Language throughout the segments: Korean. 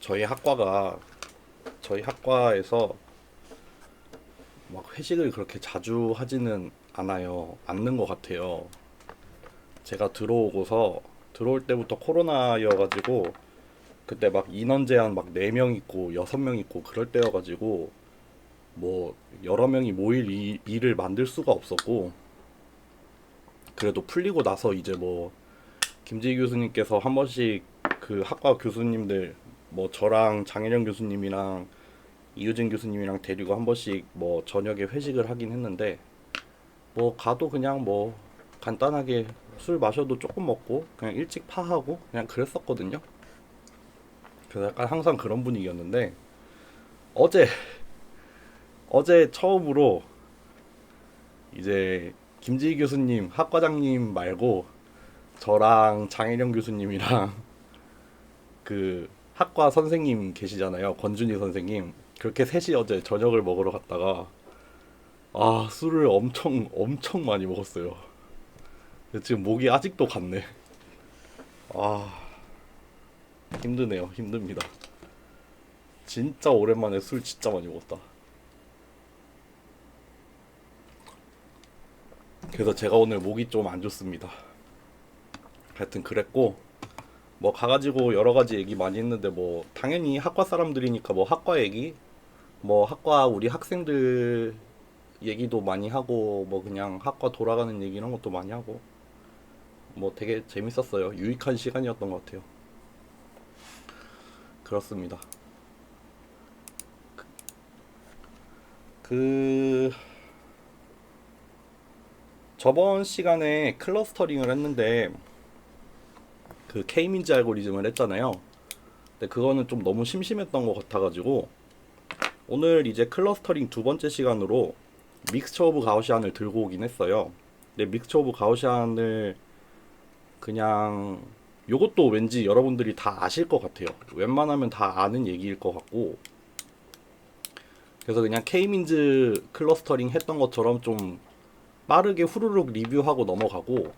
저희 학과에서 막 회식을 그렇게 자주 하지는 않는 것 같아요. 제가 들어올 때부터 코로나여가지고 그때 막 인원 제한 막 4명 있고 6명 있고 그럴 때여가지고 뭐 여러 명이 모일 일을 만들 수가 없었고, 그래도 풀리고 나서 이제 뭐 김지희 교수님께서 한 번씩 그 학과 교수님들 뭐 저랑 장혜령 교수님이랑 이유진 교수님이랑 데리고 한 번씩 뭐 저녁에 회식을 하긴 했는데, 뭐 가도 그냥 뭐 간단하게 술 마셔도 조금 먹고 그냥 일찍 파하고 그냥 그랬었거든요. 그래서 약간 항상 그런 분위기였는데, 어제 어제 처음으로 이제 김지희 교수님 학과장님 말고 저랑 장혜령 교수님이랑 그 학과 선생님 계시잖아요, 권준희 선생님. 그렇게 셋이 어제 저녁을 먹으러 갔다가 술을 엄청 엄청 많이 먹었어요. 지금 목이 아직도 갔네. 아 힘드네요, 힘듭니다. 진짜 오랜만에 술 진짜 많이 먹었다. 그래서 제가 오늘 목이 좀 안 좋습니다. 하여튼 그랬고, 뭐 가가지고 여러 가지 얘기 많이 했는데 뭐 당연히 학과 사람들이니까 뭐 학과 얘기, 뭐 학과 우리 학생들 얘기도 많이 하고, 뭐 그냥 학과 돌아가는 얘기 이런 것도 많이 하고, 뭐 되게 재밌었어요. 유익한 시간이었던 것 같아요. 그렇습니다. 그 저번 시간에 클러스터링을 했는데 그 K민지 알고리즘을 했잖아요. 근데 그거는 좀 너무 심심했던 것 같아가지고 오늘 이제 클러스터링 두 번째 시간으로 믹스처 오브 가우시안을 들고 오긴 했어요. 근데 믹스처 오브 가우시안을 그냥 요것도 왠지 여러분들이 다 아실 것 같아요. 웬만하면 다 아는 얘기일 것 같고, 그래서 그냥 K민즈 클러스터링 했던 것처럼 좀 빠르게 후루룩 리뷰하고 넘어가고,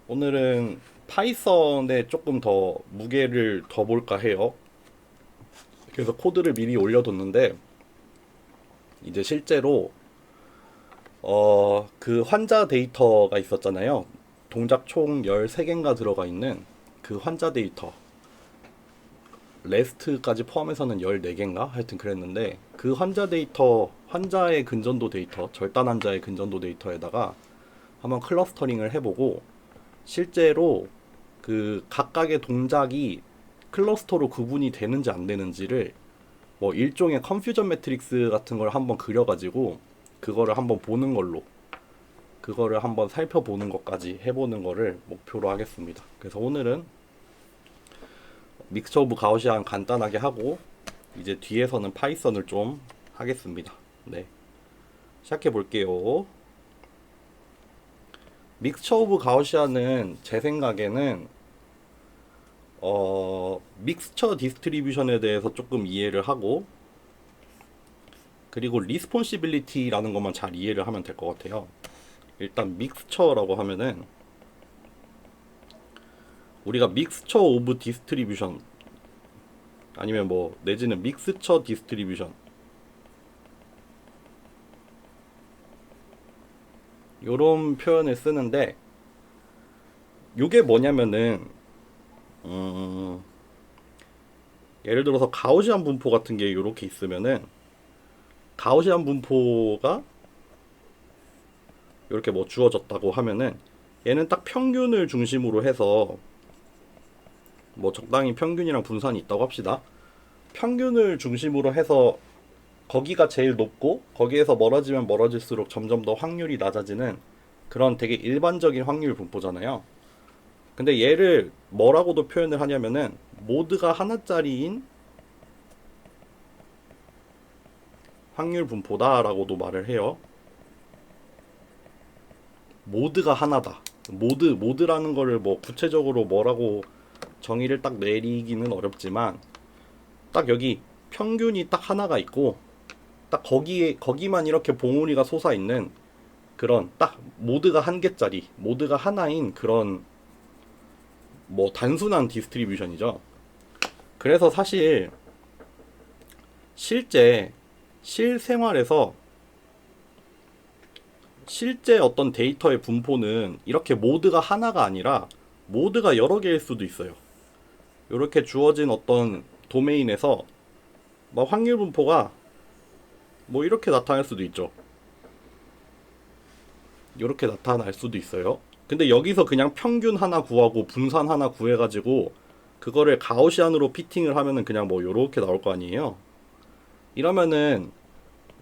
오늘은 파이썬에 조금 더 무게를 더 볼까 해요. 그래서 코드를 미리 올려뒀는데 이제 실제로 그 환자 데이터가 있었잖아요. 동작 총 13개인가 들어가 있는 그 환자 데이터, 레스트까지 포함해서는 14개인가 하여튼 그랬는데, 그 환자 데이터, 환자의 근전도 데이터, 절단 환자의 근전도 데이터에다가 한번 클러스터링을 해보고, 실제로 그 각각의 동작이 클러스터로 구분이 되는지 안 되는지를 뭐 일종의 컨퓨전 매트릭스 같은 걸 한번 그려가지고 그거를 한번 보는 걸로, 그거를 한번 살펴보는 것까지 해보는 거를 목표로 하겠습니다. 그래서 오늘은 믹스처 오브 가우시안 간단하게 하고 이제 뒤에서는 파이썬을 좀 하겠습니다. 네, 시작해 볼게요. 믹스처 오브 가우시안은 제 생각에는 믹스처 디스트리뷰션에 대해서 조금 이해를 하고, 그리고 리스폰시빌리티라는 것만 잘 이해를 하면 될 것 같아요. 일단 믹스처라고 하면은 우리가 믹스처 오브 디스트리뷰션, 아니면 뭐 내지는 믹스처 디스트리뷰션, 요런 표현을 쓰는데, 요게 뭐냐면은 예를 들어서 가우시안 분포 같은 게 요렇게 있으면은, 가우시안 분포가 이렇게 뭐 주어졌다고 하면은 얘는 딱 평균을 중심으로 해서, 뭐 적당히 평균이랑 분산이 있다고 합시다. 평균을 중심으로 해서 거기가 제일 높고 거기에서 멀어지면 멀어질수록 점점 더 확률이 낮아지는 그런 되게 일반적인 확률 분포잖아요. 근데 얘를 뭐라고도 표현을 하냐면은 모드가 하나짜리인 확률 분포다라고도 말을 해요. 모드가 하나다. 모드라는 거를 뭐 구체적으로 뭐라고 정의를 딱 내리기는 어렵지만, 딱 여기 평균이 딱 하나가 있고 딱 거기만 이렇게 봉우리가 솟아 있는 그런, 딱 모드가 한 개짜리, 모드가 하나인 그런 뭐 단순한 디스트리뷰션이죠. 그래서 사실 실생활에서 실제 어떤 데이터의 분포는 이렇게 모드가 하나가 아니라 모드가 여러 개일 수도 있어요. 이렇게 주어진 어떤 도메인에서 뭐 확률 분포가 뭐 이렇게 나타날 수도 있죠. 이렇게 나타날 수도 있어요. 근데 여기서 그냥 평균 하나 구하고 분산 하나 구해가지고 그거를 가우시안으로 피팅을 하면은 그냥 뭐 요렇게 나올 거 아니에요. 이러면은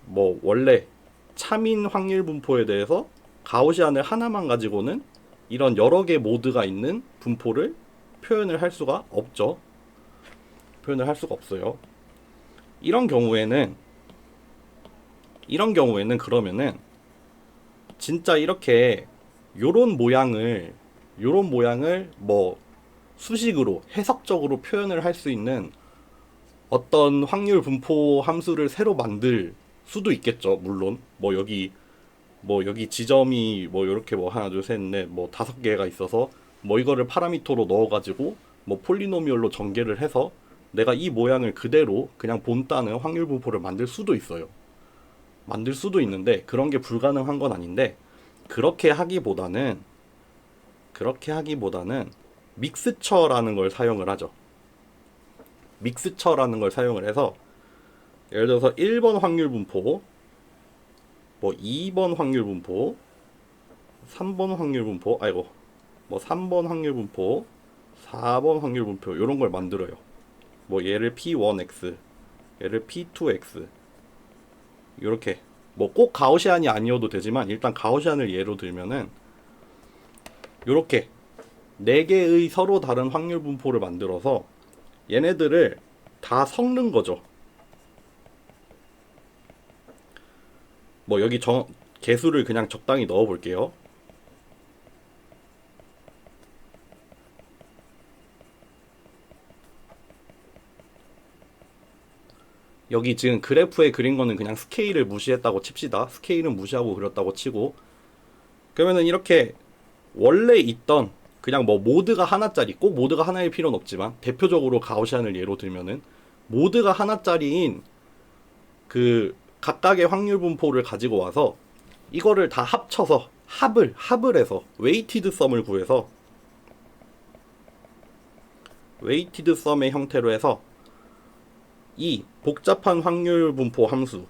뭐 원래 참인 확률 분포에 대해서 가우시안을 하나만 가지고는 이런 여러 개 모드가 있는 분포를 표현을 할 수가 없죠. 표현을 할 수가 없어요. 이런 경우에는 그러면은 진짜 이렇게 요런 모양을 뭐 수식으로 해석적으로 표현을 할 수 있는 어떤 확률 분포 함수를 새로 만들 수도 있겠죠. 물론 뭐 여기 지점이 뭐 이렇게 뭐 하나 둘 셋 넷 뭐 5개가 있어서 뭐 이거를 파라미터로 넣어가지고 뭐 폴리노미얼로 전개를 해서 내가 이 모양을 그대로 그냥 본따는 확률 분포를 만들 수도 있어요. 만들 수도 있는데 그런 게 불가능한 건 아닌데 그렇게 하기보다는 믹스처라는 걸 사용을 하죠. 믹스처라는 걸 사용을 해서 예를 들어서 1번 확률 분포, 뭐 2번 확률 분포, 3번 확률 분포, 뭐 3번 확률 분포, 4번 확률 분포 이런 걸 만들어요. 뭐 얘를 P1x, 얘를 P2x 이렇게 뭐 꼭 가우시안이 아니어도 되지만 일단 가우시안을 예로 들면은 이렇게 4개의 서로 다른 확률 분포를 만들어서 얘네들을 다 섞는 거죠. 뭐 여기 개수를 그냥 적당히 넣어 볼게요. 여기 지금 그래프에 그린 거는 그냥 스케일을 무시했다고 칩시다. 스케일은 무시하고 그렸다고 치고 그러면은 이렇게 원래 있던 그냥 뭐 모드가 하나짜리 꼭 모드가 하나일 필요는 없지만 대표적으로 가우시안을 예로 들면은 모드가 하나짜리인 그 각각의 확률 분포를 가지고 와서 이거를 다 합쳐서 합을 해서 웨이티드 썸을 구해서 웨이티드 썸의 형태로 해서 이 복잡한 확률 분포 함수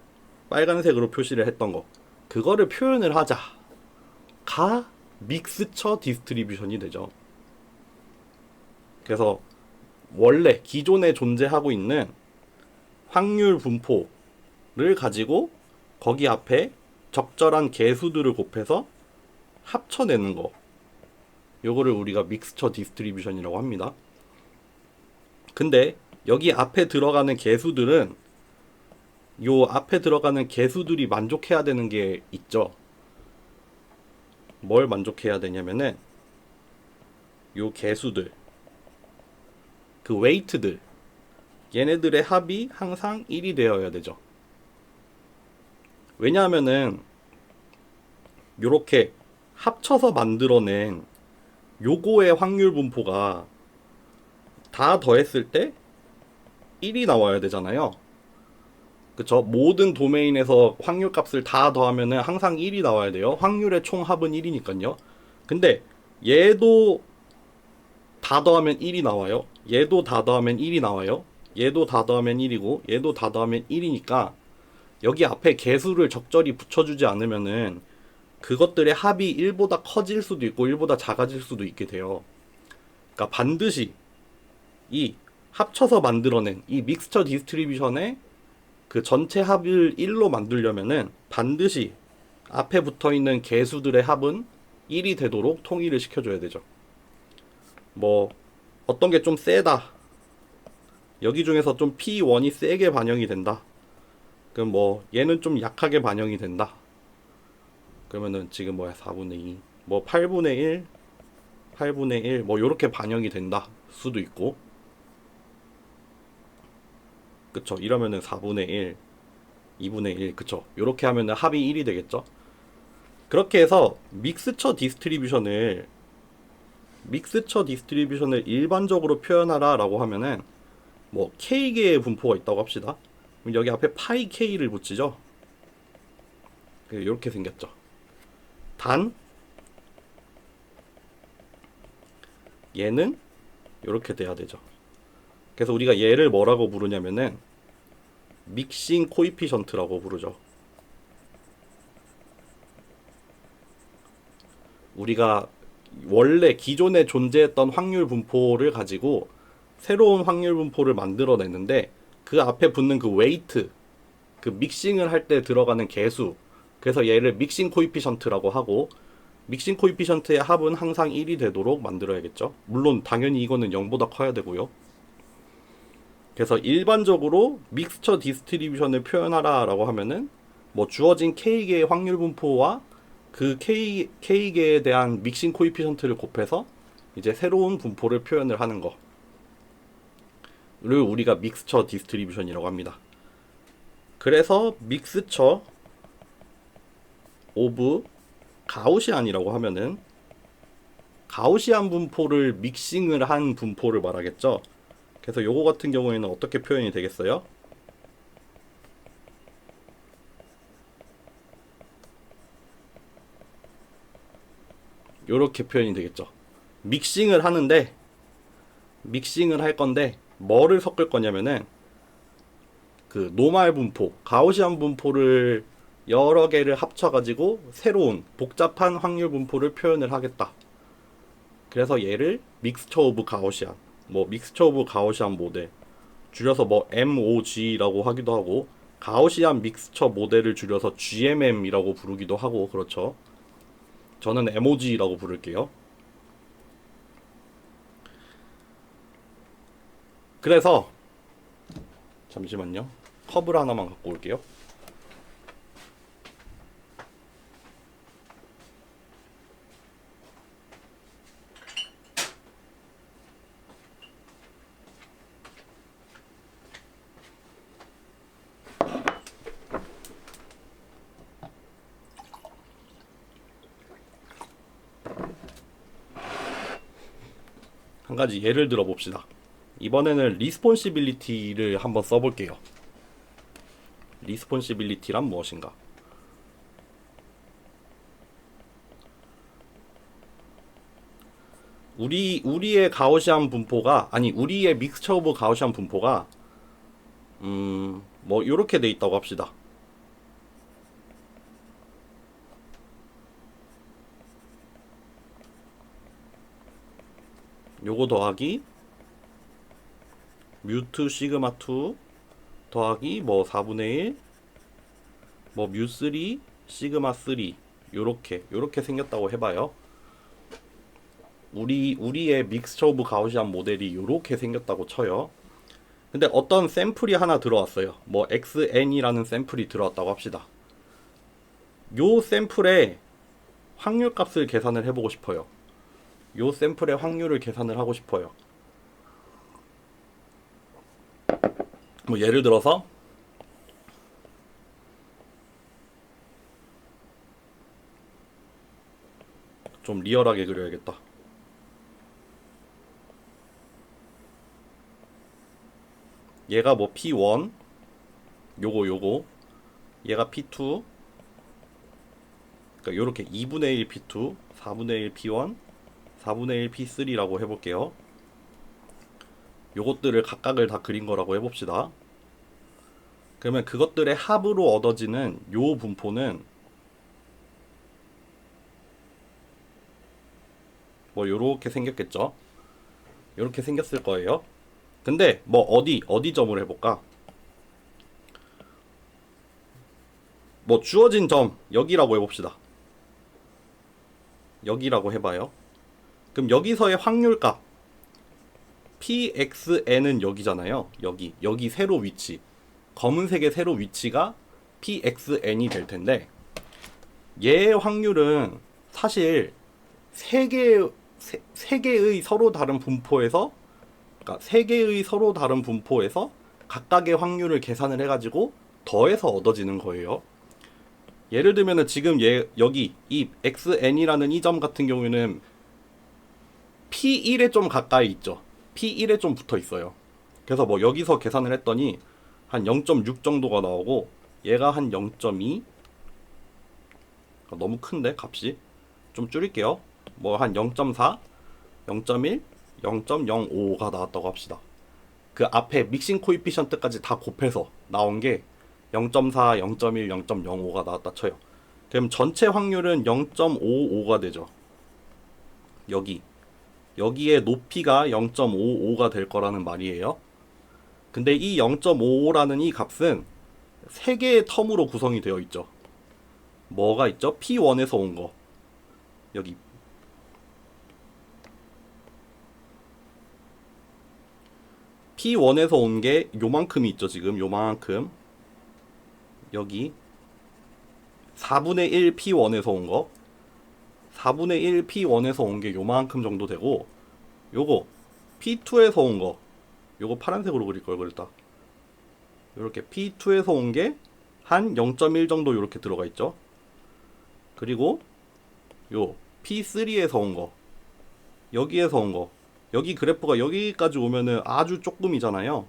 빨간색으로 표시를 했던 거 그거를 표현을 하자가 믹스처 디스트리뷰션이 되죠. 그래서 원래 기존에 존재하고 있는 확률 분포를 가지고 거기 앞에 적절한 개수들을 곱해서 합쳐내는 거 요거를 우리가 믹스처 디스트리뷰션이라고 합니다. 근데 여기 앞에 들어가는 개수들은 요 앞에 들어가는 개수들이 만족해야 되는 게 있죠. 뭘 만족해야 되냐면은 요 개수들 그 웨이트들 얘네들의 합이 항상 1이 되어야 되죠. 왜냐하면은 요렇게 합쳐서 만들어낸 요거의 확률 분포가 다 더했을 때 1이 나와야 되잖아요. 그쵸? 모든 도메인에서 확률 값을 다 더하면은 항상 1이 나와야 돼요. 확률의 총합은 1이니까요. 근데 얘도 다 더하면 1이 나와요. 얘도 다 더하면 1이 나와요. 얘도 다 더하면 1이고 얘도 다 더하면 1이니까 여기 앞에 개수를 적절히 붙여주지 않으면은 그것들의 합이 1보다 커질 수도 있고 1보다 작아질 수도 있게 돼요. 그러니까 반드시 이 합쳐서 만들어낸 이 믹스처 디스트리뷰션의 그 전체 합을 1로 만들려면은 반드시 앞에 붙어있는 개수들의 합은 1이 되도록 통일을 시켜줘야 되죠. 뭐 어떤 게 좀 세다 여기 중에서 좀 P1이 세게 반영이 된다 그럼 뭐 얘는 좀 약하게 반영이 된다 그러면은 지금 뭐야 4분의 2 뭐 8분의 1 8분의 1 뭐 요렇게 반영이 된다 수도 있고 그쵸 이러면은 4분의 1 2분의 1 그쵸 요렇게 하면은 합이 1이 되겠죠. 그렇게 해서 믹스처 디스트리뷰션을 일반적으로 표현하라 라고 하면은 뭐 K개의 분포가 있다고 합시다. 그럼 여기 앞에 파이 k를 붙이죠. 이렇게 생겼죠. 단 얘는 이렇게 돼야 되죠. 그래서 우리가 얘를 뭐라고 부르냐면은 믹싱 코이피션트라고 부르죠. 우리가 원래 기존에 존재했던 확률 분포를 가지고 새로운 확률 분포를 만들어냈는데 그 앞에 붙는 그 웨이트, 그 믹싱을 할 때 들어가는 개수, 그래서 얘를 믹싱 코이피션트라고 하고, 믹싱 코이피션트의 합은 항상 1이 되도록 만들어야겠죠. 물론 당연히 이거는 0보다 커야 되고요. 그래서 일반적으로 믹스처 디스트리뷰션을 표현하라 라고 하면은 뭐 주어진 K개의 확률 분포와 그 K개에 대한 믹싱 코이피션트를 곱해서 이제 새로운 분포를 표현을 하는 거를 우리가 믹스처 디스트리뷰션이라고 합니다. 그래서 믹스처 오브 가우시안이라고 하면은 가우시안 분포를 믹싱을 한 분포를 말하겠죠. 그래서 요거 같은 경우에는 어떻게 표현이 되겠어요? 요렇게 표현이 되겠죠. 믹싱을 하는데, 믹싱을 할 건데 뭐를 섞을 거냐면은 그 노말 분포, 가우시안 분포를 여러 개를 합쳐가지고 새로운 복잡한 확률 분포를 표현을 하겠다. 그래서 얘를 믹스처 오브 가우시안, 뭐 믹스처 오브 가우시안 모델, 줄여서 뭐 MOG라고 하기도 하고, 가우시안 믹스처 모델을 줄여서 GMM이라고 부르기도 하고, 그렇죠. 저는 MOG라고 부를게요. 그래서 잠시만요. 컵을 하나만 갖고 올게요. 한 가지 예를 들어 봅시다. 이번에는 리스폰시빌리티를 한번 써볼게요. 리스폰시빌리티란 무엇인가? 우리의 가우시안 분포가, 아니 우리의 믹스처 오브 가우시안 분포가 뭐 이렇게 돼 있다고 합시다. 요거 더하기 뮤2 시그마 2 더하기 뭐 4분의 1 뭐 뮤3 시그마 3 요렇게 생겼다고 해봐요. 우리의 믹스처 오브 가우시안 모델이 요렇게 생겼다고 쳐요. 근데 어떤 샘플이 하나 들어왔어요. 뭐 xn이라는 샘플이 들어왔다고 합시다. 요 샘플의 확률 값을 계산을 해보고 싶어요. 요 샘플의 확률을 계산을 하고 싶어요. 뭐 예를 들어서 좀 리얼하게 그려야겠다. 얘가 뭐 P1 요거 얘가 P2, 그러니까 요렇게 2분의 1 P2 4분의 1 P1 4분의 1 P3라고 해볼게요. 요것들을 각각을 다 그린 거라고 해봅시다. 그러면 그것들의 합으로 얻어지는 요 분포는 뭐 요렇게 생겼겠죠. 요렇게 생겼을 거예요. 근데 뭐 어디 점을 해볼까? 뭐 주어진 점 여기라고 해봅시다. 여기라고 해봐요. 그럼 여기서의 확률값 pxn은 여기잖아요. 여기 세로 위치, 검은색의 세로 위치가 pxn이 될 텐데, 얘의 확률은 사실 세 개의 서로 다른 분포에서, 그러니까 세 개의 서로 다른 분포에서 각각의 확률을 계산을 해가지고 더해서 얻어지는 거예요. 예를 들면은 지금 여기 이 xn이라는 이 점 같은 경우에는 p1에 좀 가까이 있죠. p1에 좀 붙어 있어요. 그래서 뭐 여기서 계산을 했더니 한 0.6 정도가 나오고 얘가 한 0.2. 너무 큰데 값이. 좀 줄일게요. 뭐 한 0.4, 0.1, 0.05가 나왔다고 합시다. 그 앞에 믹싱 코이피션트까지 다 곱해서 나온 게 0.4, 0.1, 0.05가 나왔다 쳐요. 그럼 전체 확률은 0.55가 되죠. 여기에 높이가 0.55가 될 거라는 말이에요. 근데 이 0.55라는 이 값은 3개의 텀으로 구성이 되어 있죠. 뭐가 있죠? P1에서 온 거. 여기 P1에서 온 게 요만큼이 있죠. 지금 요만큼. 여기 4분의 1 P1에서 온 거. 4분의 1 P1에서 온 게 요만큼 정도 되고, 요거 P2에서 온 거, 요거 파란색으로 그릴 걸 그랬다. 요렇게 P2에서 온 게 한 0.1 정도 요렇게 들어가 있죠. 그리고 요 P3에서 온 거, 여기에서 온 거, 여기 그래프가 여기까지 오면은 아주 조금이잖아요.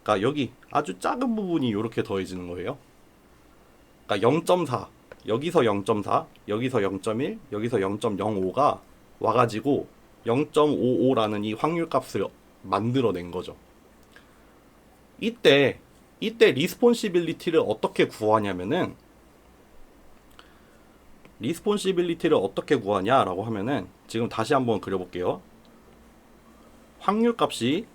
그러니까 여기 아주 작은 부분이 요렇게 더해지는 거예요. 그러니까 0.4, 여기서 0.4, 여기서 0.1, 여기서 0.05가 와가지고 0.55라는 이 확률값을 만들어낸 거죠. 이때 리스폰시빌리티를 어떻게 구하냐면은, 리스폰시빌리티를 어떻게 구하냐라고 하면은, 지금 다시 한번 그려볼게요. 확률값이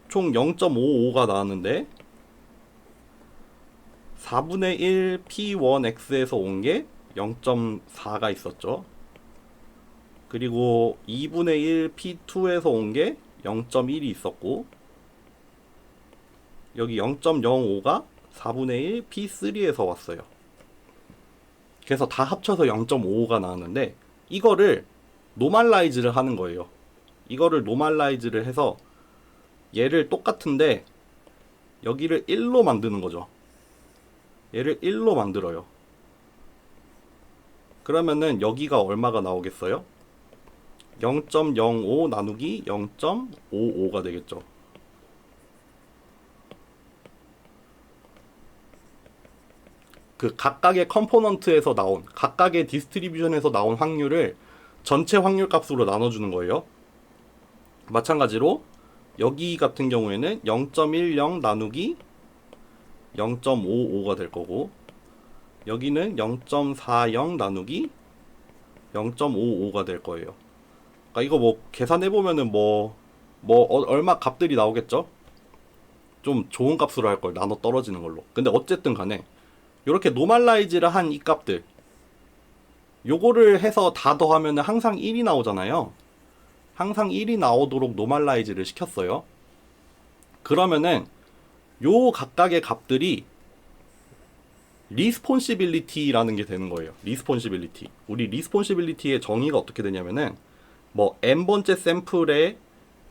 총 0.55가 나왔는데 4분의 1 P1X에서 온 게 0.4가 있었죠. 그리고 2분의 1 P2에서 온 게 0.1이 있었고, 여기 0.05가 4분의 1 P3에서 왔어요. 그래서 다 합쳐서 0.55가 나왔는데, 이거를 노멀라이즈를 하는 거예요. 이거를 노멀라이즈를 해서 얘를 똑같은데 여기를 1로 만드는 거죠. 얘를 1로 만들어요. 그러면은 여기가 얼마가 나오겠어요? 0.05 나누기 0.55가 되겠죠. 그 각각의 컴포넌트에서 나온, 각각의 디스트리뷰션에서 나온 확률을 전체 확률 값으로 나눠주는 거예요. 마찬가지로 여기 같은 경우에는 0.10 나누기 0.55가 될 거고, 여기는 0.40 나누기 0.55가 될 거예요. 그러니까 이거 뭐 계산해보면은 얼마 값들이 나오겠죠? 좀 좋은 값으로 할 걸, 나눠 떨어지는 걸로. 근데 어쨌든 간에 이렇게 노멀라이즈를 한 이 값들, 요거를 해서 다 더하면 항상 1이 나오잖아요. 항상 1이 나오도록 노멀라이즈를 시켰어요. 그러면은 요 각각의 값들이 리스폰시빌리티라는 게 되는 거예요. 리스폰시빌리티. 우리 리스폰시빌리티의 정의가 어떻게 되냐면은, 뭐 n번째 샘플의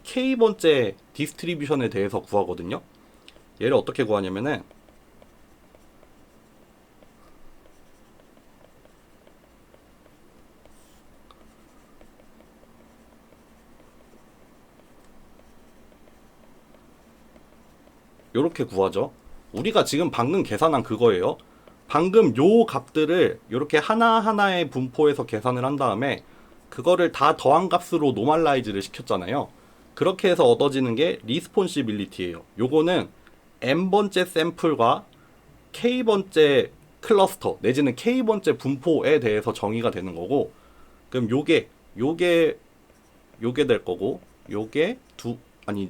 k번째 디스트리뷰션에 대해서 구하거든요. 얘를 어떻게 구하냐면은, 요렇게 구하죠. 우리가 지금 방금 계산한 그거예요. 방금 요 값들을 이렇게 하나하나의 분포에서 계산을 한 다음에 그거를 다 더한 값으로 노멀라이즈를 시켰잖아요. 그렇게 해서 얻어지는 게 리스폰시빌리티예요. 요거는 n번째 샘플과 k번째 클러스터 내지는 k번째 분포에 대해서 정의가 되는 거고, 그럼 요게 될 거고, 요게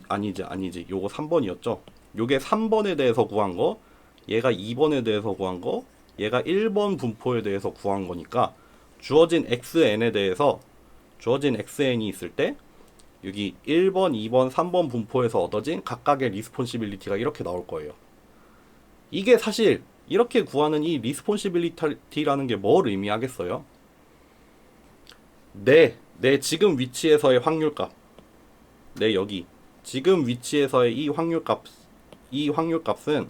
아니지 요거 3번이었죠. 요게 3번에 대해서 구한 거, 얘가 2번에 대해서 구한 거, 얘가 1번 분포에 대해서 구한 거니까 주어진 xn에 대해서, 주어진 xn이 있을 때 여기 1번, 2번, 3번 분포에서 얻어진 각각의 리스폰시빌리티가 이렇게 나올 거예요. 이게 사실 이렇게 구하는 이 리스폰시빌리티라는 게 뭘 의미하겠어요? 내 지금 위치에서의 확률값, 여기 지금 위치에서의 이 확률값은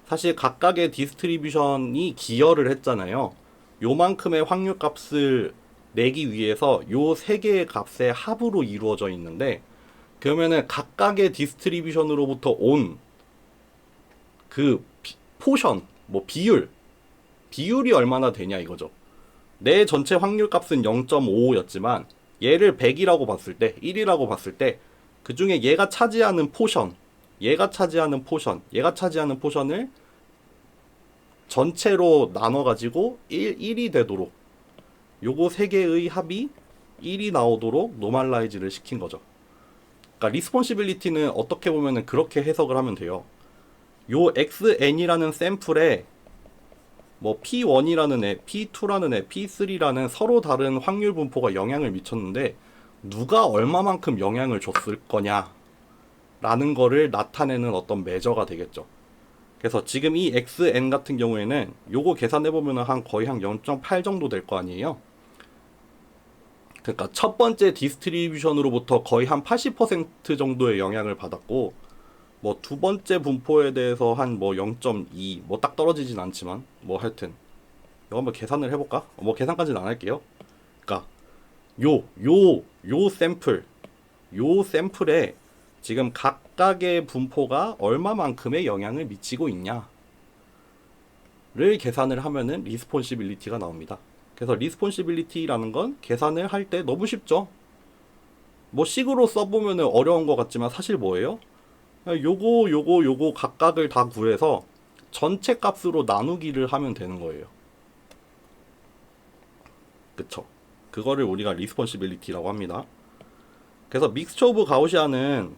사실 각각의 디스트리뷰션이 기여를 했잖아요. 요만큼의 확률값을 내기 위해서 요 세 개의 값의 합으로 이루어져 있는데, 그러면은 각각의 디스트리뷰션으로부터 온 그 포션, 뭐 비율이 얼마나 되냐 이거죠. 내 전체 확률 값은 0.55였지만 얘를 100이라고 봤을 때, 1이라고 봤을 때 그 중에 얘가 차지하는 포션, 얘가 차지하는 포션을 전체로 나눠가지고 1이 되도록, 요거 세 개의 합이 1이 나오도록 노멀라이즈를 시킨 거죠. 그러니까 리스폰시빌리티는 어떻게 보면은 그렇게 해석을 하면 돼요. 요 xn이라는 샘플에 뭐 P1이라는 애, P2라는 애, P3라는 서로 다른 확률 분포가 영향을 미쳤는데 누가 얼마만큼 영향을 줬을 거냐 라는 거를 나타내는 어떤 매저가 되겠죠. 그래서 지금 이 xn 같은 경우에는 요거 계산해보면 거의 한 0.8 정도 될 거 아니에요. 그러니까 첫 번째 디스트리뷰션으로부터 거의 한 80% 정도의 영향을 받았고, 뭐 두 번째 분포에 대해서 한 뭐 0.2, 뭐 딱 떨어지진 않지만 뭐 하여튼 이거 한번 계산을 해볼까? 뭐 계산까지는 안 할게요. 그러니까 요 샘플에 지금 각각의 분포가 얼마만큼의 영향을 미치고 있냐를 계산을 하면은 리스폰시빌리티가 나옵니다. 그래서 리스폰시빌리티라는 건 계산을 할 때 너무 쉽죠. 뭐 식으로 써보면은 어려운 것 같지만 사실 뭐예요? 요거 각각을 다 구해서 전체 값으로 나누기를 하면 되는 거예요. 그쵸? 그거를 우리가 리스폰시빌리티라고 합니다. 그래서 믹스처 오브 가우시안은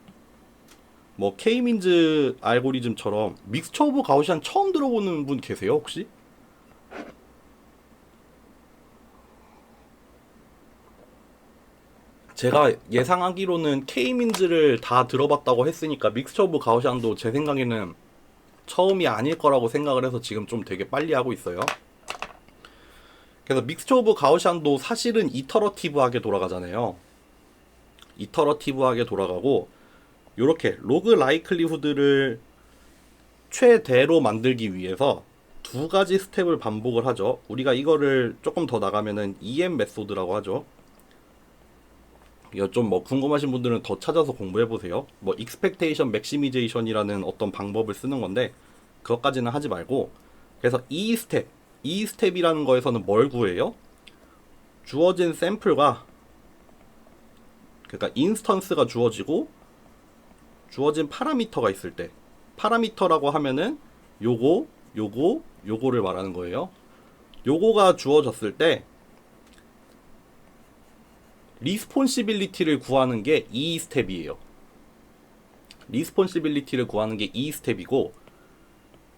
뭐 K-민즈 알고리즘처럼, 믹스처 오브 가우시안 처음 들어보는 분 계세요 혹시? 제가 예상하기로는 K-민즈를 다 들어봤다고 했으니까 믹스처 오브 가우시안도 제 생각에는 처음이 아닐 거라고 생각을 해서 지금 좀 되게 빨리 하고 있어요. 그래서 믹스처 오브 가우시안도 사실은 이터러티브하게 돌아가잖아요. 이터러티브하게 돌아가고, 요렇게 로그 라이클리후드를 최대로 만들기 위해서 두 가지 스텝을 반복을 하죠. 우리가 이거를 조금 더 나가면은 EM 메소드라고 하죠. 이거 좀 뭐 궁금하신 분들은 더 찾아서 공부해 보세요. 뭐 익스펙테이션 맥시미제이션이라는 어떤 방법을 쓰는 건데 그것까지는 하지 말고, 그래서 이 스텝이라는 거에서는 뭘 구해요? 주어진 샘플과, 그러니까 인스턴스가 주어지고 주어진 파라미터가 있을 때, 파라미터라고 하면은 요거를 말하는 거예요. 요거가 주어졌을 때 리스폰시빌리티를 구하는 게 이 스텝이에요. 리스폰시빌리티를 구하는 게 이 스텝이고,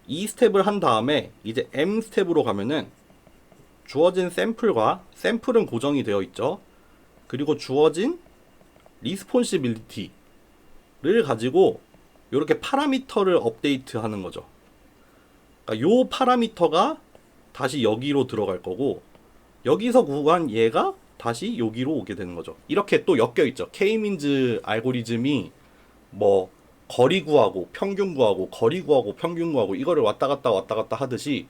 이 스텝을 한 다음에 이제 M 스텝으로 가면은 주어진 샘플은 고정이 되어 있죠. 그리고 주어진 리스폰시빌리티를 가지고 이렇게 파라미터를 업데이트 하는 거죠. 그러니까 요 파라미터가 다시 여기로 들어갈 거고, 여기서 구한 얘가 다시 여기로 오게 되는 거죠. 이렇게 또 엮여 있죠. K-민즈 알고리즘이 뭐 거리 구하고 평균 구하고 거리 구하고 평균 구하고 이거를 왔다 갔다 하듯이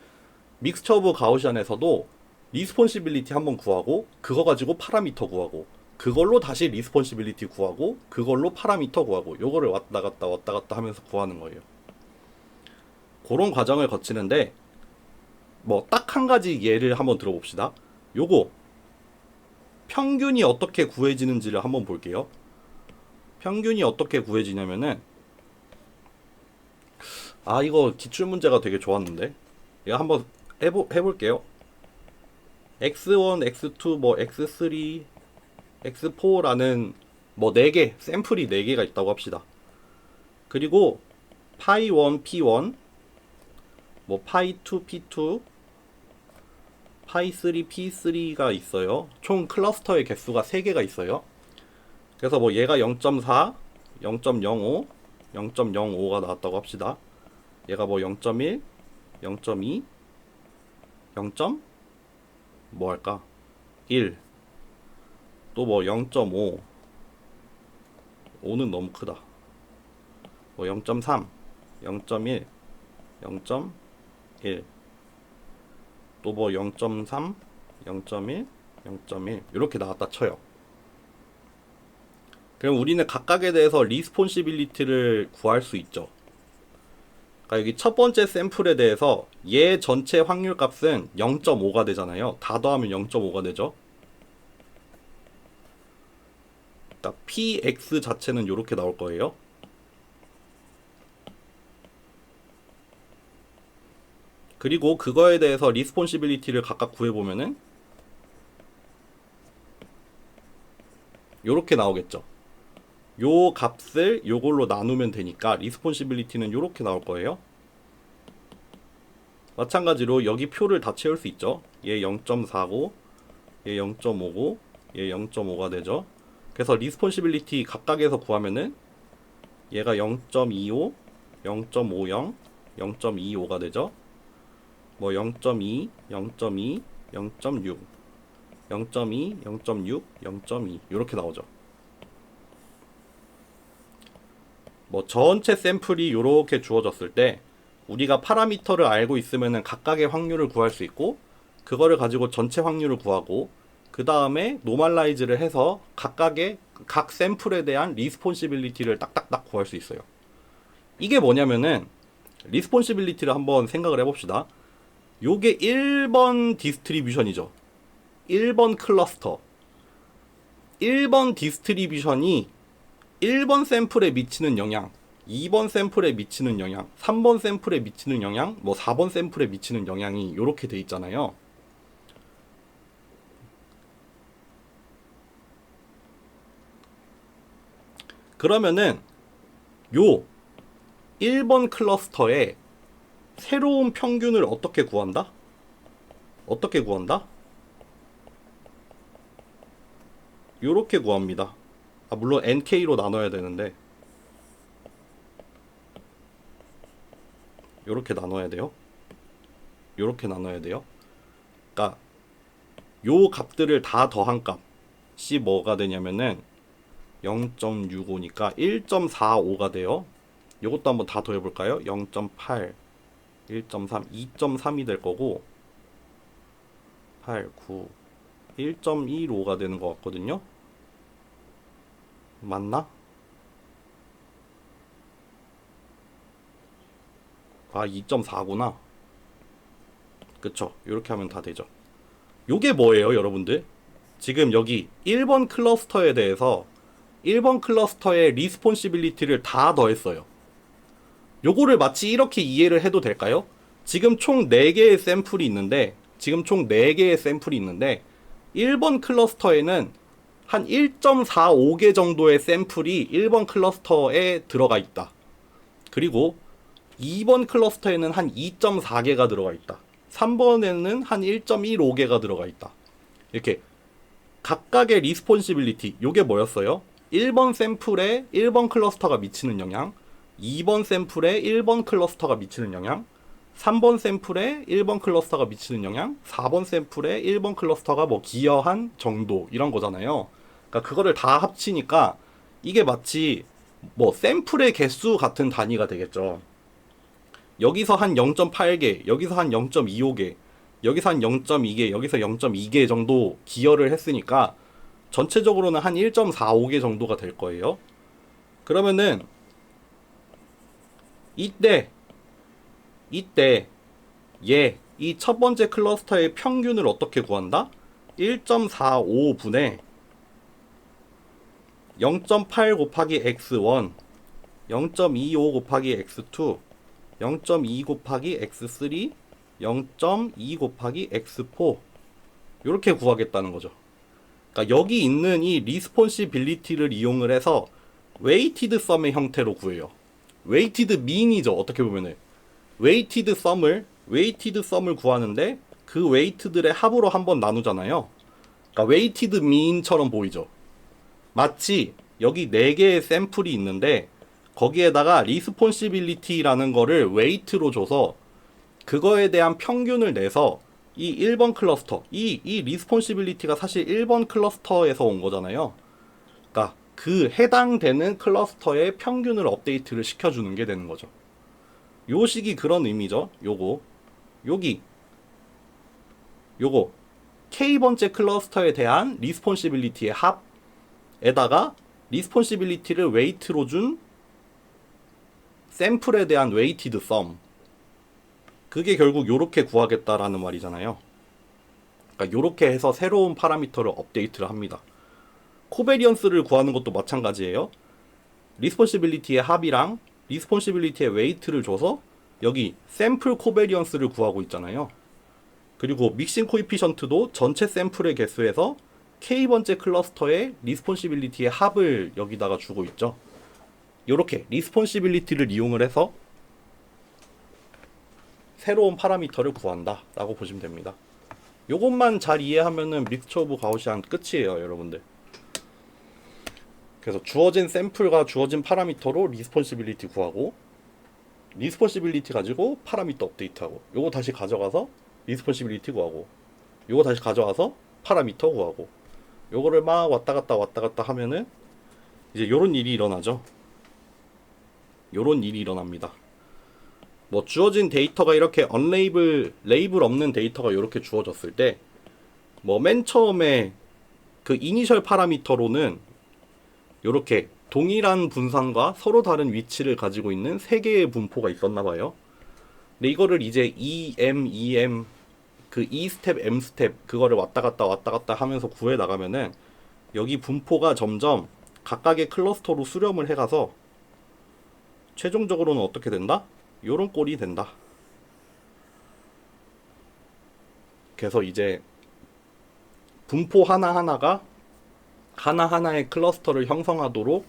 믹스처 오브 가우시안에서도 리스폰시빌리티 한번 구하고 그거 가지고 파라미터 구하고 그걸로 다시 리스폰시빌리티 구하고 그걸로 파라미터 구하고 요거를 왔다 갔다 하면서 구하는 거예요. 그런 과정을 거치는데, 뭐 딱 한 가지 예를 한번 들어봅시다. 요거 평균이 어떻게 구해지는지를 한번 볼게요. 평균이 어떻게 구해지냐면은, 이거 기출문제가 되게 좋았는데 이거 한번 해볼게요. x1, x2, 뭐 x3, x4라는 뭐 4개, 샘플이 4개가 있다고 합시다. 그리고 파이1, p1, 뭐 파이2, p2, 파이3, p3가 있어요. 총 클러스터의 개수가 3개가 있어요. 그래서 뭐 얘가 0.4, 0.05, 0.05가 나왔다고 합시다. 얘가 뭐 0.1, 0.2, 0. 뭐 할까? 1. 또 뭐 0.5. 5는 너무 크다. 뭐 0.3, 0.1, 0.1. 또 뭐 0.3, 0.1, 0.1 이렇게 나왔다 쳐요. 그럼 우리는 각각에 대해서 리스폰시빌리티를 구할 수 있죠. 그러니까 여기 첫 번째 샘플에 대해서 얘 전체 확률 값은 0.5가 되잖아요. 다 더하면 0.5가 되죠. 그러니까 px 자체는 이렇게 나올 거예요. 그리고 그거에 대해서 리스폰시빌리티를 각각 구해보면은 요렇게 나오겠죠. 요 값을 요걸로 나누면 되니까 리스폰시빌리티는 요렇게 나올 거예요. 마찬가지로 여기 표를 다 채울 수 있죠. 얘 0.49, 얘 0.59, 얘 0.5가 되죠. 그래서 리스폰시빌리티 각각에서 구하면은 얘가 0.25, 0.50, 0.25가 되죠. 뭐 0.2, 0.2, 0.6, 0.2, 0.6, 0.2 이렇게 나오죠. 뭐 전체 샘플이 이렇게 주어졌을 때 우리가 파라미터를 알고 있으면은 각각의 확률을 구할 수 있고 그거를 가지고 전체 확률을 구하고 그 다음에 노멀라이즈를 해서 각각의 각 샘플에 대한 리스폰시빌리티를 딱딱딱 구할 수 있어요. 이게 뭐냐면은 리스폰시빌리티를 한번 생각을 해봅시다. 요게 1번 디스트리뷰션이죠. 1번 클러스터. 1번 디스트리뷰션이 1번 샘플에 미치는 영향, 2번 샘플에 미치는 영향, 3번 샘플에 미치는 영향, 뭐 4번 샘플에 미치는 영향이 이렇게 돼 있잖아요. 그러면은 요 1번 클러스터에 새로운 평균을 어떻게 구한다? 어떻게 구한다? 요렇게 구합니다. 물론 nk로 나눠야 되는데 요렇게 나눠야 돼요. 요렇게 나눠야 돼요. 그러니까 요 값들을 다 더한 값이 뭐가 되냐면은 0.65니까 1.45가 돼요. 요것도 한번 다 더해볼까요? 0.8, 1.3, 2.3이 될 거고 8, 9, 1.15가 되는 것 같거든요. 맞나? 아, 2.4구나. 그쵸. 이렇게 하면 다 되죠. 요게 뭐예요, 여러분들? 지금 여기 1번 클러스터에 대해서 1번 클러스터의 리스폰시빌리티를 다 더했어요. 요거를 마치 이렇게 이해를 해도 될까요? 지금 총 4개의 샘플이 있는데 1번 클러스터에는 한 1.45개 정도의 샘플이 1번 클러스터에 들어가 있다. 그리고 2번 클러스터에는 한 2.4개가 들어가 있다. 3번에는 한 1.15개가 들어가 있다. 이렇게 각각의 리스폰시빌리티, 요게 뭐였어요? 1번 샘플에 1번 클러스터가 미치는 영향, 2번 샘플에 1번 클러스터가 미치는 영향, 3번 샘플에 1번 클러스터가 미치는 영향, 4번 샘플에 1번 클러스터가 뭐 기여한 정도 이런 거잖아요. 그러니까 그거를 다 합치니까 이게 마치 뭐 샘플의 개수 같은 단위가 되겠죠. 여기서 한 0.8개, 여기서 한 0.25개, 여기서 한 0.2개, 여기서 0.2개 정도 기여를 했으니까 전체적으로는 한 1.45개 정도가 될 거예요. 그러면은 이때 얘 이 첫 번째 클러스터의 평균을 어떻게 구한다? 1.45분의 0.8 곱하기 x1, 0.25 곱하기 x2, 0.2 곱하기 x3, 0.2 곱하기 x4 이렇게 구하겠다는 거죠. 그러니까 여기 있는 이 리스폰시빌리티를 이용을 해서 웨이티드 썸의 형태로 구해요. 웨이티드 민이죠. 어떻게 보면은 웨이티드 썸을 구하는데 그 웨이트들의 합으로 한번 나누잖아요. 그러니까 웨이티드 민처럼 보이죠. 마치 여기 4개의 샘플이 있는데 거기에다가 리스폰시빌리티라는 거를 웨이트로 줘서 그거에 대한 평균을 내서 이 1번 클러스터, 이 리스폰시빌리티가 사실 1번 클러스터에서 온 거잖아요. 그러니까 그 해당되는 클러스터의 평균을 업데이트를 시켜주는 게 되는 거죠. 요 식이 그런 의미죠. 요거 K번째 클러스터에 대한 리스폰시빌리티의 합에다가 리스폰시빌리티를 웨이트로 준 샘플에 대한 weighted sum. 그게 결국 요렇게 구하겠다라는 말이잖아요. 그러니까 요렇게 해서 새로운 파라미터를 업데이트를 합니다. 코베리언스를 구하는 것도 마찬가지예요. 리스폰시빌리티의 합이랑 리스폰시빌리티의 웨이트를 줘서 여기 샘플 코베리언스를 구하고 있잖아요. 그리고 믹싱 코이피션트도 전체 샘플의 개수에서 K번째 클러스터의 리스폰시빌리티의 합을 여기다가 주고 있죠. 요렇게 리스폰시빌리티를 이용을 해서 새로운 파라미터를 구한다 라고 보시면 됩니다. 요것만 잘 이해하면은 믹스처 오브 가우시안 끝이에요, 여러분들. 그래서 주어진 샘플과 주어진 파라미터로 리스폰시빌리티 구하고, 리스폰시빌리티 가지고 파라미터 업데이트하고, 요거 다시 가져가서 리스폰시빌리티 구하고, 요거 다시 가져가서 파라미터 구하고, 요거를 막 왔다 갔다 하면은 이제 요런 일이 일어나죠. 요런 일이 일어납니다. 뭐 주어진 데이터가 이렇게 레이블 없는 데이터가 이렇게 주어졌을 때, 뭐 맨 처음에 그 이니셜 파라미터로는 이렇게 동일한 분산과 서로 다른 위치를 가지고 있는 세 개의 분포가 있었나 봐요. 근데 이거를 이제 EM, 그 E 스텝, M 스텝 그거를 왔다 갔다 하면서 구해 나가면은 여기 분포가 점점 각각의 클러스터로 수렴을 해가서 최종적으로는 어떻게 된다? 요런 꼴이 된다. 그래서 이제 분포 하나하나가 하나하나의 클러스터를 형성하도록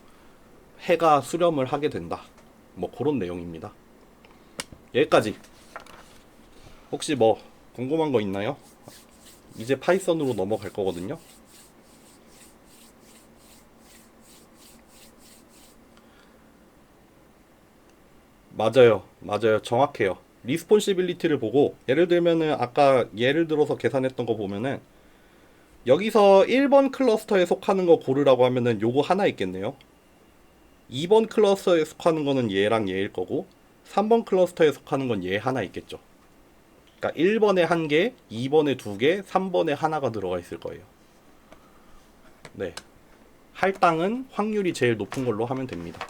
해가 수렴을 하게 된다. 뭐 그런 내용입니다. 여기까지. 혹시 뭐 궁금한 거 있나요? 이제 파이썬으로 넘어갈 거거든요. 맞아요. 정확해요. 리스폰시빌리티를 보고, 예를 들면은 아까 예를 들어서 계산했던 거 보면은 여기서 1번 클러스터에 속하는 거 고르라고 하면은 요거 하나 있겠네요. 2번 클러스터에 속하는 거는 얘랑 얘일 거고, 3번 클러스터에 속하는 건 얘 하나 있겠죠. 그러니까 1번에 한 개, 2번에 두 개, 3번에 하나가 들어가 있을 거예요. 네. 할당은 확률이 제일 높은 걸로 하면 됩니다.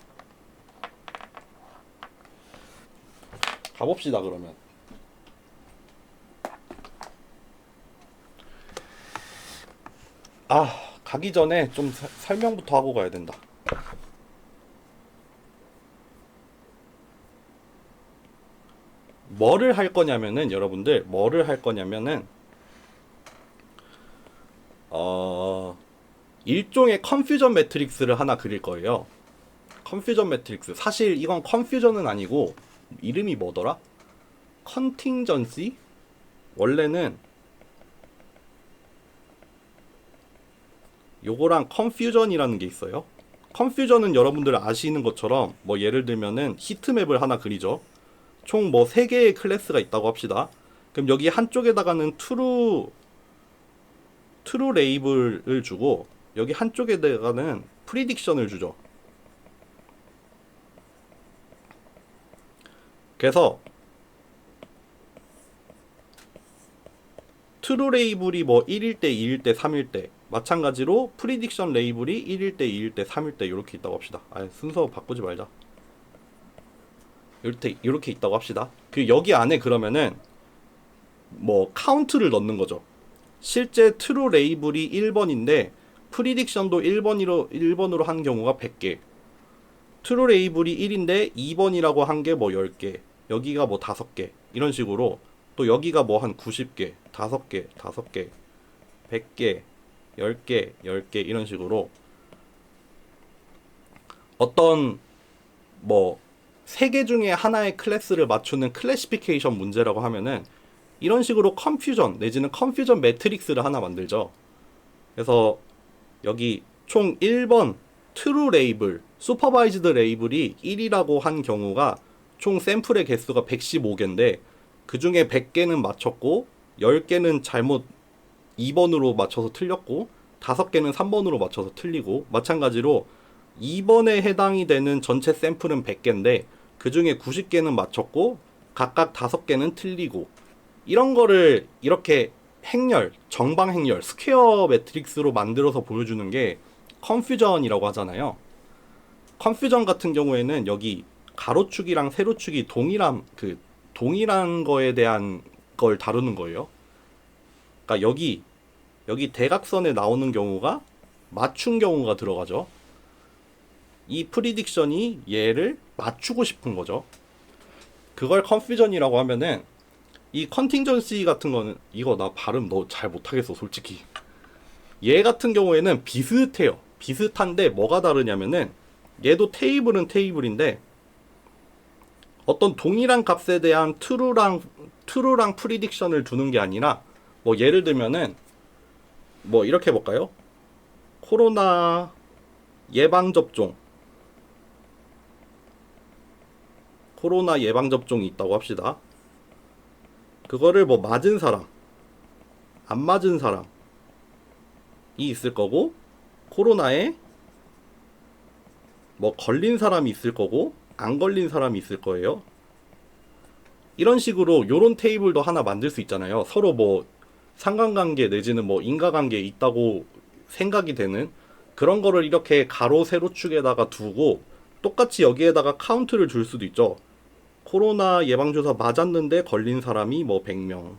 가봅시다, 그러면. 가기 전에 좀 설명부터 하고 가야 된다. 뭐를 할 거냐면은, 여러분들, 뭐를 할 거냐면은, 일종의 컨퓨전 매트릭스를 하나 그릴 거예요. 컨퓨전 매트릭스. 사실 이건 컨퓨전은 아니고, 이름이 뭐더라? 컨팅전시? 원래는 요거랑 컨퓨전이라는 게 있어요. 컨퓨전은 여러분들 아시는 것처럼 뭐 예를 들면은 히트맵을 하나 그리죠. 총 뭐 3개의 클래스가 있다고 합시다. 그럼 여기 한쪽에다가는 트루 레이블을 주고, 여기 한쪽에다가는 프리딕션을 주죠. 그래서 트루 레이블이 뭐 1일 때, 2일 때, 3일 때, 마찬가지로 프리딕션 레이블이 1일 때, 2일 때, 3일 때 이렇게 있다고 합시다. 순서 바꾸지 말자. 이렇게 있다고 합시다. 그 여기 안에 그러면은 뭐 카운트를 넣는 거죠. 실제 트루 레이블이 1번인데 프리딕션도 1번으로 한 경우가 100개. 트루 레이블이 1인데 2번이라고 한 게 뭐 10개. 여기가 뭐 5개. 이런 식으로 또 여기가 뭐 한 90개, 5개, 100개, 10개 이런 식으로 어떤 뭐 3개 중에 하나의 클래스를 맞추는 클래시피케이션 문제라고 하면은 이런 식으로 컨퓨전 내지는 컨퓨전 매트릭스를 하나 만들죠. 그래서 여기 총 1번 트루 레이블, 슈퍼바이즈드 레이블이 1이라고 한 경우가 총 샘플의 개수가 115개인데 그 중에 100개는 맞췄고 10개는 잘못 2번으로 맞춰서 틀렸고 5개는 3번으로 맞춰서 틀리고, 마찬가지로 2번에 해당이 되는 전체 샘플은 100개인데 그 중에 90개는 맞췄고 각각 5개는 틀리고, 이런 거를 이렇게 행렬, 정방 행렬, 스퀘어 매트릭스로 만들어서 보여주는 게 컨퓨전이라고 하잖아요. 컨퓨전 같은 경우에는 여기 가로축이랑 세로축이 동일한 거에 대한 걸 다루는 거예요. 그러니까 여기 대각선에 나오는 경우가 맞춘 경우가 들어가죠. 이 프리딕션이 얘를 맞추고 싶은 거죠. 그걸 컨퓨전이라고 하면은, 이 컨팅전시 같은 거는, 이거 나 발음 너 잘 못하겠어 솔직히. 얘 같은 경우에는 비슷해요. 비슷한데 뭐가 다르냐면은, 얘도 테이블은 테이블인데 어떤 동일한 값에 대한 true랑 프리딕션을 두는 게 아니라, 뭐 예를 들면은 뭐 이렇게 해볼까요? 코로나 예방접종이 있다고 합시다. 그거를 뭐 맞은 사람, 안 맞은 사람이 있을 거고, 코로나에 뭐 걸린 사람이 있을 거고, 안 걸린 사람이 있을 거예요. 이런 식으로 요런 테이블도 하나 만들 수 있잖아요. 서로 뭐 상관관계 내지는 뭐 인과관계 있다고 생각이 되는 그런 거를 이렇게 가로 세로축에다가 두고, 똑같이 여기에다가 카운트를 줄 수도 있죠. 코로나 예방주사 맞았는데 걸린 사람이 뭐 100명,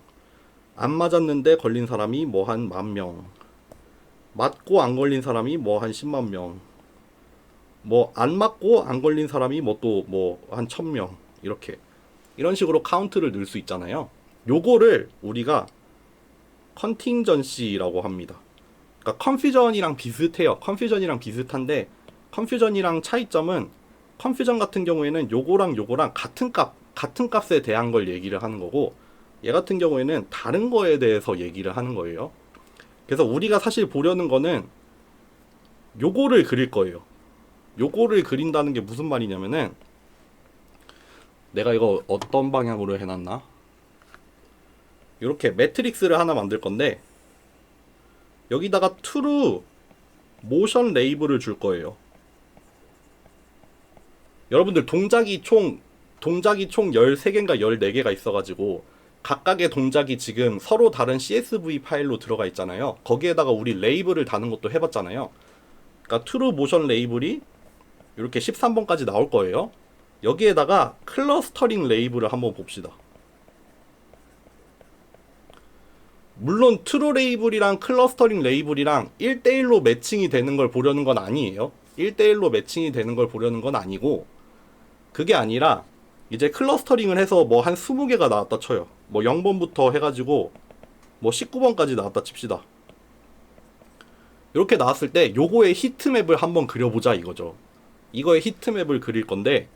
안 맞았는데 걸린 사람이 뭐 한 10,000명, 맞고 안 걸린 사람이 뭐 한 10만 명, 뭐 안 맞고 안 걸린 사람이 뭐 또 뭐 한 1,000명, 이런 식으로 카운트를 넣을 수 있잖아요. 요거를 우리가 컨팅전시라고 합니다. 그러니까 컨퓨전이랑 비슷해요. 컨퓨전이랑 비슷한데, 컨퓨전이랑 차이점은, 컨퓨전 같은 경우에는 요거랑 같은 값에 대한 걸 얘기를 하는 거고, 얘 같은 경우에는 다른 거에 대해서 얘기를 하는 거예요. 그래서 우리가 사실 보려는 거는 요거를 그릴 거예요. 요거를 그린다는 게 무슨 말이냐면은, 내가 이거 어떤 방향으로 해놨나? 이렇게 매트릭스를 하나 만들 건데, 여기다가 true 모션 레이블을 줄 거예요. 여러분들 동작이 총 13개인가 14개가 있어가지고, 각각의 동작이 지금 서로 다른 CSV 파일로 들어가 있잖아요. 거기에다가 우리 레이블을 다는 것도 해봤잖아요. 그러니까 true 모션 레이블이 이렇게 13번까지 나올 거예요. 여기에다가 클러스터링 레이블을 한번 봅시다. 물론 트루 레이블이랑 클러스터링 레이블이랑 1대1로 매칭이 되는 걸 보려는 건 아니에요. 1대1로 매칭이 되는 걸 보려는 건 아니고, 그게 아니라 이제 클러스터링을 해서 뭐 한 20개가 나왔다 쳐요. 뭐 0번부터 해가지고 뭐 19번까지 나왔다 칩시다. 이렇게 나왔을 때 요거의 히트맵을 한번 그려보자 이거죠. 이거의 히트맵을 그릴 건데,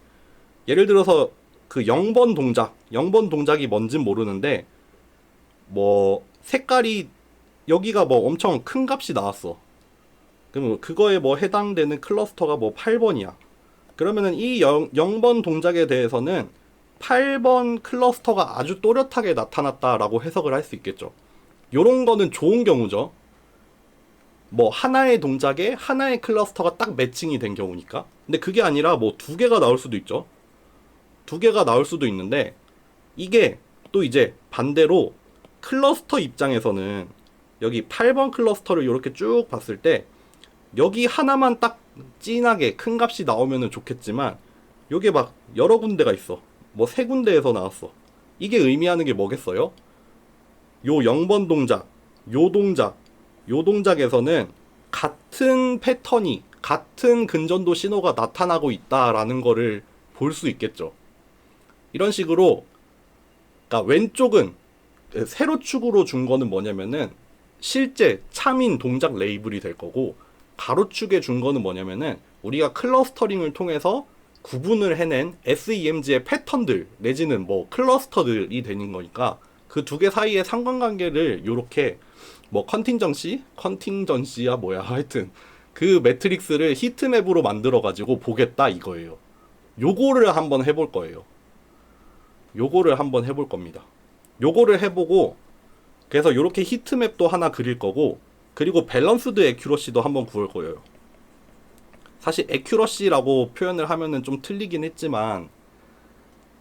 예를 들어서 그 0번 동작이 뭔진 모르는데, 뭐 색깔이 여기가 뭐 엄청 큰 값이 나왔어. 그럼 그거에 뭐 해당되는 클러스터가 뭐 8번이야. 그러면은 이 0번 동작에 대해서는 8번 클러스터가 아주 또렷하게 나타났다라고 해석을 할 수 있겠죠. 요런 거는 좋은 경우죠. 뭐 하나의 동작에 하나의 클러스터가 딱 매칭이 된 경우니까. 근데 그게 아니라 뭐 2개가 나올 수도 있죠. 2개가 나올 수도 있는데, 이게 또 이제 반대로 클러스터 입장에서는 여기 8번 클러스터를 이렇게 쭉 봤을 때, 여기 하나만 딱 진하게 큰 값이 나오면 좋겠지만, 요게 막 여러 군데가 있어. 뭐 3군데에서 나왔어. 이게 의미하는 게 뭐겠어요? 요 0번 동작, 요 동작에서는 같은 패턴이, 같은 근전도 신호가 나타나고 있다라는 거를 볼 수 있겠죠. 이런 식으로, 그러니까 왼쪽은 세로축으로 준 거는 뭐냐면은 실제 참인 동작 레이블이 될 거고, 가로축에 준 거는 뭐냐면은 우리가 클러스터링을 통해서 구분을 해낸 SEMG의 패턴들 내지는 뭐 클러스터들이 되는 거니까, 그 2개 사이의 상관관계를 요렇게 뭐 컨팅전시야 뭐야 하여튼 그 매트릭스를 히트맵으로 만들어 가지고 보겠다 이거예요. 요거를 한번 해볼 거예요. 요거를 한번 해볼 겁니다. 요거를 해보고, 그래서 요렇게 히트맵도 하나 그릴 거고, 그리고 밸런스드 애큐러시도 한번 구할 거예요. 사실 애큐러시라고 표현을 하면은 좀 틀리긴 했지만,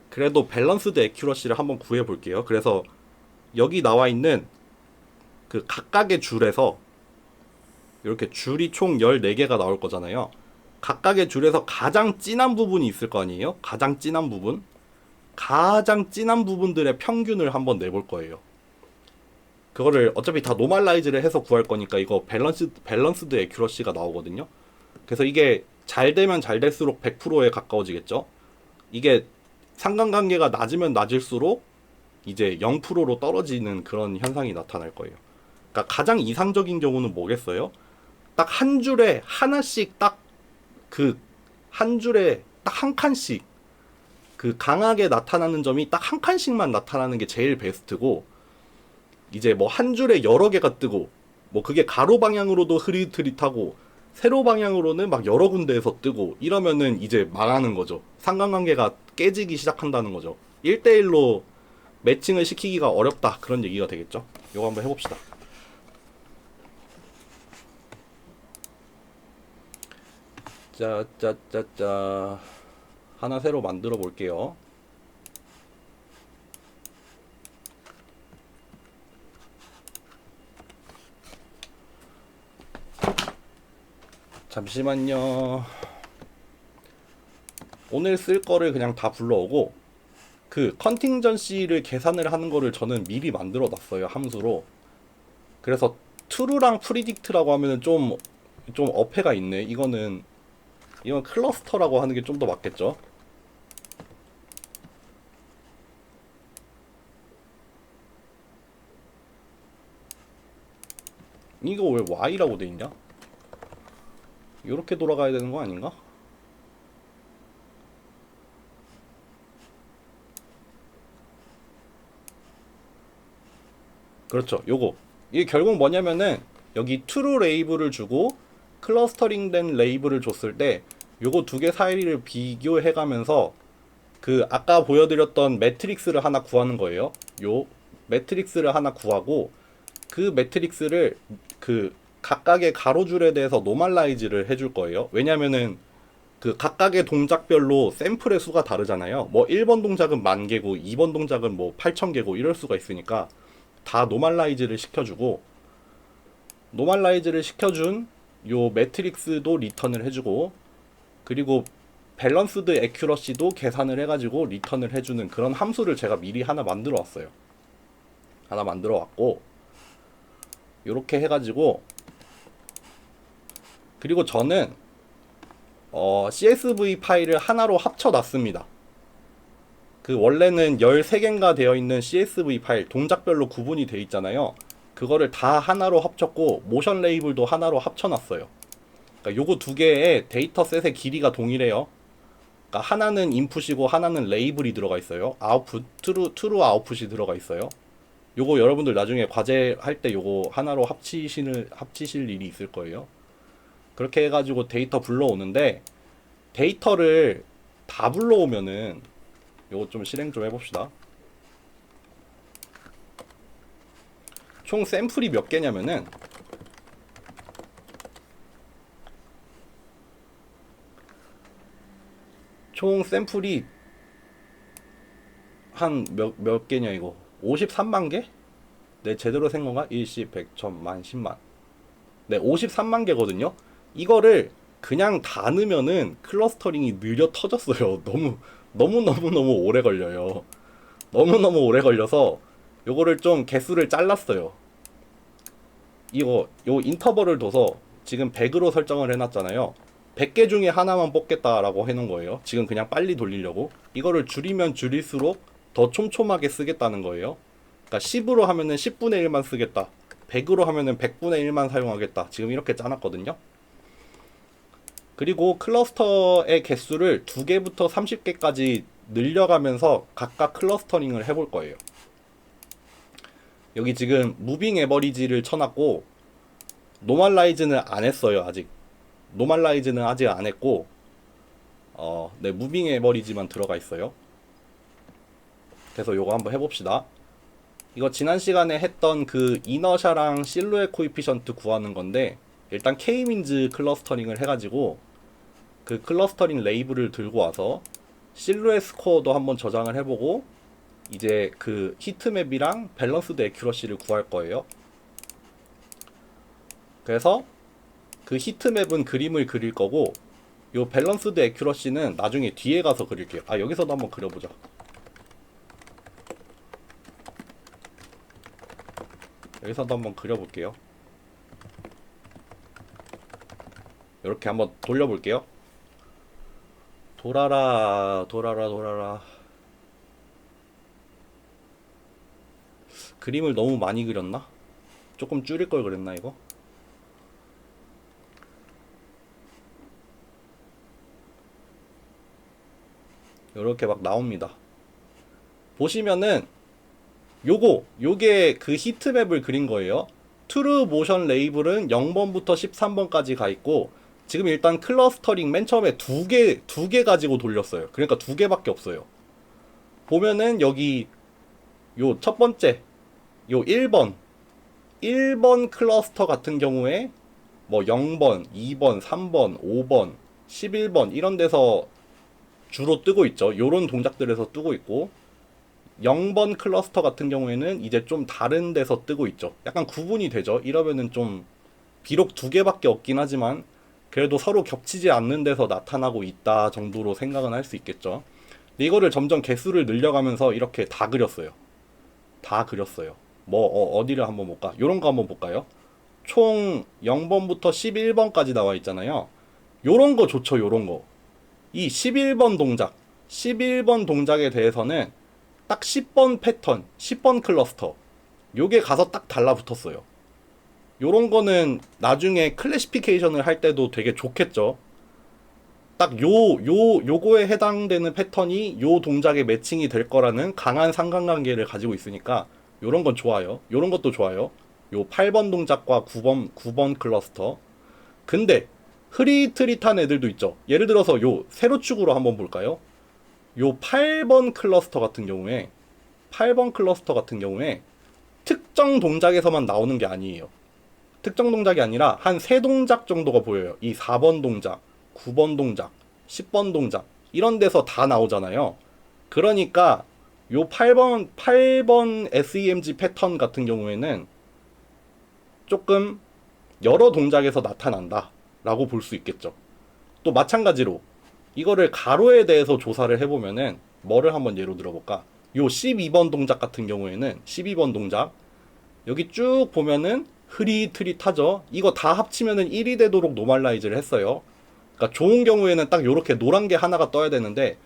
그래도 밸런스드 애큐러시를 한번 구해 볼게요. 그래서 여기 나와 있는 그 각각의 줄에서 이렇게 줄이 총 14개가 나올 거잖아요. 각각의 줄에서 가장 진한 부분이 있을 거 아니에요? 가장 진한 부분. 가장 진한 부분들의 평균을 한번 내볼 거예요. 그거를 어차피 다 노멀라이즈를 해서 구할 거니까 이거 밸런스드 애큐러시가 나오거든요. 그래서 이게 잘 되면 잘 될수록 100%에 가까워지겠죠. 이게 상관관계가 낮으면 낮을수록 이제 0%로 떨어지는 그런 현상이 나타날 거예요. 그러니까 가장 이상적인 경우는 뭐겠어요? 딱 한 줄에 하나씩 딱 그 한 줄에 딱 한 칸씩 그 강하게 나타나는 점이 딱 한 칸씩만 나타나는 게 제일 베스트고, 이제 뭐 한 줄에 여러 개가 뜨고 뭐 그게 가로 방향으로도 흐릿흐릿하고 세로 방향으로는 막 여러 군데에서 뜨고 이러면은 이제 망하는 거죠. 상관관계가 깨지기 시작한다는 거죠. 1대1로 매칭을 시키기가 어렵다, 그런 얘기가 되겠죠. 이거 한번 해봅시다. 짜짜짜짜 하나 새로 만들어 볼게요. 잠시만요. 오늘 쓸 거를 그냥 다 불러오고, 그 컨팅전시를 계산을 하는 거를 저는 미리 만들어 놨어요, 함수로. 그래서 true랑 predict라고 하면은 좀 어폐가 있네. 이건 클러스터라고 하는 게 좀 더 맞겠죠. 이거 왜 y라고 돼 있냐? 이렇게 돌아가야 되는 거 아닌가? 그렇죠. 이게 결국 뭐냐면은 여기 true 레이블을 주고 클러스터링 된 레이블을 줬을 때 요거 두 개 사이를 비교해 가면서 그 아까 보여드렸던 매트릭스를 하나 구하는 거예요. 요 매트릭스를 하나 구하고, 그 매트릭스를 그 각각의 가로줄에 대해서 노멀라이즈를 해줄 거예요. 왜냐면은 그 각각의 동작별로 샘플의 수가 다르잖아요. 뭐 1번 동작은 10,000개고 2번 동작은 뭐 8,000개고 이럴 수가 있으니까 다 노멀라이즈를 시켜주고, 노멀라이즈를 시켜준 요 매트릭스도 리턴을 해주고, 그리고 밸런스드 애큐러시도 계산을 해가지고 리턴을 해주는 그런 함수를 제가 미리 하나 만들어 왔어요. 하나 만들어 왔고, 요렇게 해가지고, 그리고 저는 CSV 파일을 하나로 합쳐 놨습니다. 그 원래는 13개인가 되어 있는 CSV 파일, 동작별로 구분이 되어 있잖아요. 그거를 다 하나로 합쳤고, 모션 레이블도 하나로 합쳐놨어요. 그러니까 요거 두 개의 데이터셋의 길이가 동일해요. 그러니까 하나는 인풋이고 하나는 레이블이 들어가 있어요. 아웃풋, true 아웃풋이 들어가 있어요. 요거 여러분들 나중에 과제 할 때 요거 하나로 합치실 일이 있을 거예요. 그렇게 해가지고 데이터 불러오는데, 데이터를 다 불러오면은 요거 좀 실행 좀 해봅시다. 총 샘플이 몇 개냐면은 총 샘플이 한 몇 개냐 이거 53만 개? 네, 제대로 센 건가? 1, 10, 100, 1000만, 10만. 네, 53만 개거든요. 이거를 그냥 다 넣으면은 클러스터링이 느려 터졌어요. 너무 오래 걸려요. 너무 오래 걸려서 요거를 좀 개수를 잘랐어요. 요 인터벌을 둬서 지금 100으로 설정을 해놨잖아요. 100개 중에 하나만 뽑겠다라고 해놓은 거예요. 지금 그냥 빨리 돌리려고. 이거를 줄이면 줄일수록 더 촘촘하게 쓰겠다는 거예요. 그러니까 10으로 하면은 10분의 1만 쓰겠다. 100으로 하면은 100분의 1만 사용하겠다. 지금 이렇게 짜놨거든요. 그리고 클러스터의 개수를 2개부터 30개까지 늘려가면서 각각 클러스터링을 해볼 거예요. 여기 지금 무빙 에버리지를 쳐놨고, 노멀라이즈는 안 했어요. 아직 노멀라이즈는 아직 안 했고, 네, 무빙 에버리지만 들어가 있어요. 그래서 요거 한번 해봅시다. 이거 지난 시간에 했던 그 이너샤랑 실루엣 코이피션트 구하는 건데, 일단 K민즈 클러스터링을 해가지고 그 클러스터링 레이블을 들고 와서 실루엣 스코어도 한번 저장을 해보고, 이제 그 히트맵이랑 밸런스드 애큐러시를 구할 거예요. 그래서 그 히트맵은 그림을 그릴 거고, 요 밸런스드 애큐러시는 나중에 뒤에 가서 그릴게요. 아, 여기서도 한번 그려보자. 여기서도 한번 그려볼게요. 이렇게 한번 돌려볼게요. 돌아라 돌아라 돌아라. 그림을 너무 많이 그렸나? 조금 줄일 걸 그랬나 이거? 이렇게 막 나옵니다. 보시면은 요게 그 히트맵을 그린 거예요. 트루 모션 레이블은 0번부터 13번까지 가 있고, 지금 일단 클러스터링 맨 처음에 두 개 가지고 돌렸어요. 그러니까 두 개밖에 없어요. 보면은 여기 요 첫 번째 요 1번 클러스터 같은 경우에 뭐 0번, 2번, 3번, 5번, 11번 이런 데서 주로 뜨고 있죠. 요런 동작들에서 뜨고 있고, 0번 클러스터 같은 경우에는 이제 좀 다른 데서 뜨고 있죠. 약간 구분이 되죠. 이러면은 좀 비록 두 개밖에 없긴 하지만 그래도 서로 겹치지 않는 데서 나타나고 있다 정도로 생각은 할 수 있겠죠. 근데 이거를 점점 개수를 늘려가면서 이렇게 다 그렸어요. 다 그렸어요. 뭐 어디를 한번 볼까? 요런 거 한번 볼까요? 총 0번부터 11번까지 나와 있잖아요. 요런 거 좋죠. 요런 거. 이 11번 동작에 대해서는 딱 10번 패턴, 10번 클러스터 요게 가서 딱 달라붙었어요. 요런 거는 나중에 클래시피케이션을 할 때도 되게 좋겠죠. 딱 요거에 해당되는 패턴이 요 동작에 매칭이 될 거라는 강한 상관관계를 가지고 있으니까 요런 건 좋아요. 요런 것도 좋아요. 요 8번 동작과 9번 클러스터. 근데 흐릿흐릿한 애들도 있죠. 예를 들어서 요 세로축으로 한번 볼까요? 요 8번 클러스터 같은 경우에 특정 동작에서만 나오는 게 아니에요. 특정 동작이 아니라 한 세 동작 정도가 보여요. 이 4번 동작, 9번 동작, 10번 동작 이런 데서 다 나오잖아요. 그러니까 요 8번 SEMG 패턴 같은 경우에는 조금 여러 동작에서 나타난다 라고 볼 수 있겠죠. 또 마찬가지로 이거를 가로에 대해서 조사를 해보면은 뭐를 한번 예로 들어볼까? 요 12번 동작 같은 경우에는 12번 동작 여기 쭉 보면은 흐릿흐릿하죠. 이거 다 합치면은 1이 되도록 노멀라이즈를 했어요. 그러니까 좋은 경우에는 딱 요렇게 노란 게 하나가 떠야 되는데